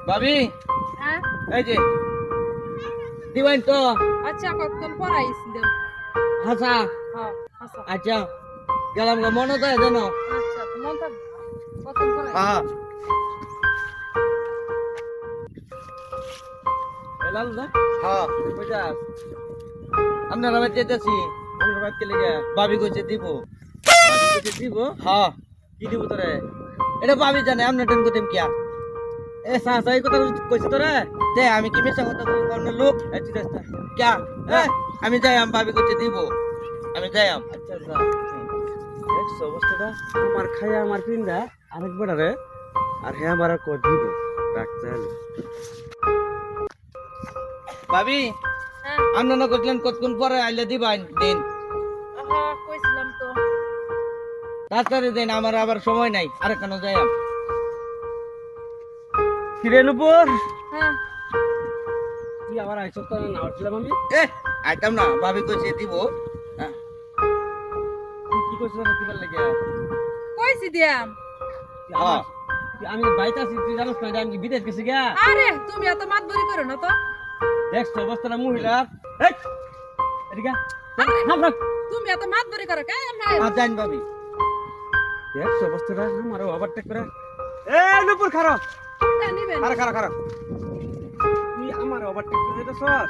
ভাবি হ্যাঁ এই যে দিবেন তো? আচ্ছা কতক্ষণ পর আইস দেব। হাসা হ্যাঁ আচ্ছা আচ্ছা গেলাম গো, মনে তো জানো। আচ্ছা তো মন থাক কতক্ষণ পর আইস। হ্যাঁ এলাম না। হ্যাঁ বুঝা আপনার আবার যেতেছি। আমরা বাড়িতে লেগে ভাবি কইছে দিব। ভাবি কইছে দিব। হ্যাঁ কি দিব তোরে? এটা ভাবি জানে, আপনার টেন কইতেম কিয়া? এ সাই কথা কইছে তোরে? দে আমি কি মিছা কথা কই কোন লোক? এই চিরাস্তা কিয়া? এ আমি যাই, আমি ভাবি কইছে দিব। আমি যাই আম। আচ্ছা আচ্ছা দেখছো অবস্থাটা? আমার খাইয়া আমার পিন্দা আরেকবার রে, আর হ্যাঁ আমার কো দিব রাখতে হলে। ভাবি হ্যাঁ আপনি না কইলেন কতক্ষণ পরে আইলে দিবাই দিন। হ্যাঁ কইছিলাম তো। তাড়াতাড়ি দিন, আমার আবার সময় নাই, আরে কেন যাই আম। কিরেন উপর হ্যাঁ কি আবার আইছ তো না উঠলাম আমি? এ আইতাম না, ভাবি কইছে দিব। হ্যাঁ তুই কি কইছ না দিবার লাগে? কইছি দিয়াম। হ্যাঁ আমি বাইতে আছি, তুই জানোস না আমি বিদেশ গেছি গা। আরে তুমি এত মাতবরি করো না তো। দেখছো অবস্থাটা মহিলা? এই এদিকে আরে, না না তুমি এত মাতবরি করো কেন না? আর জান ভাবি দেখছো অবস্থাটা আমারও ওভারটেক করে। এ নুপুর খারাপ কোনটা নিবেন? খারাপ খারাপ খারাপ তুই আমার ওভারটেক করে দিতেছস।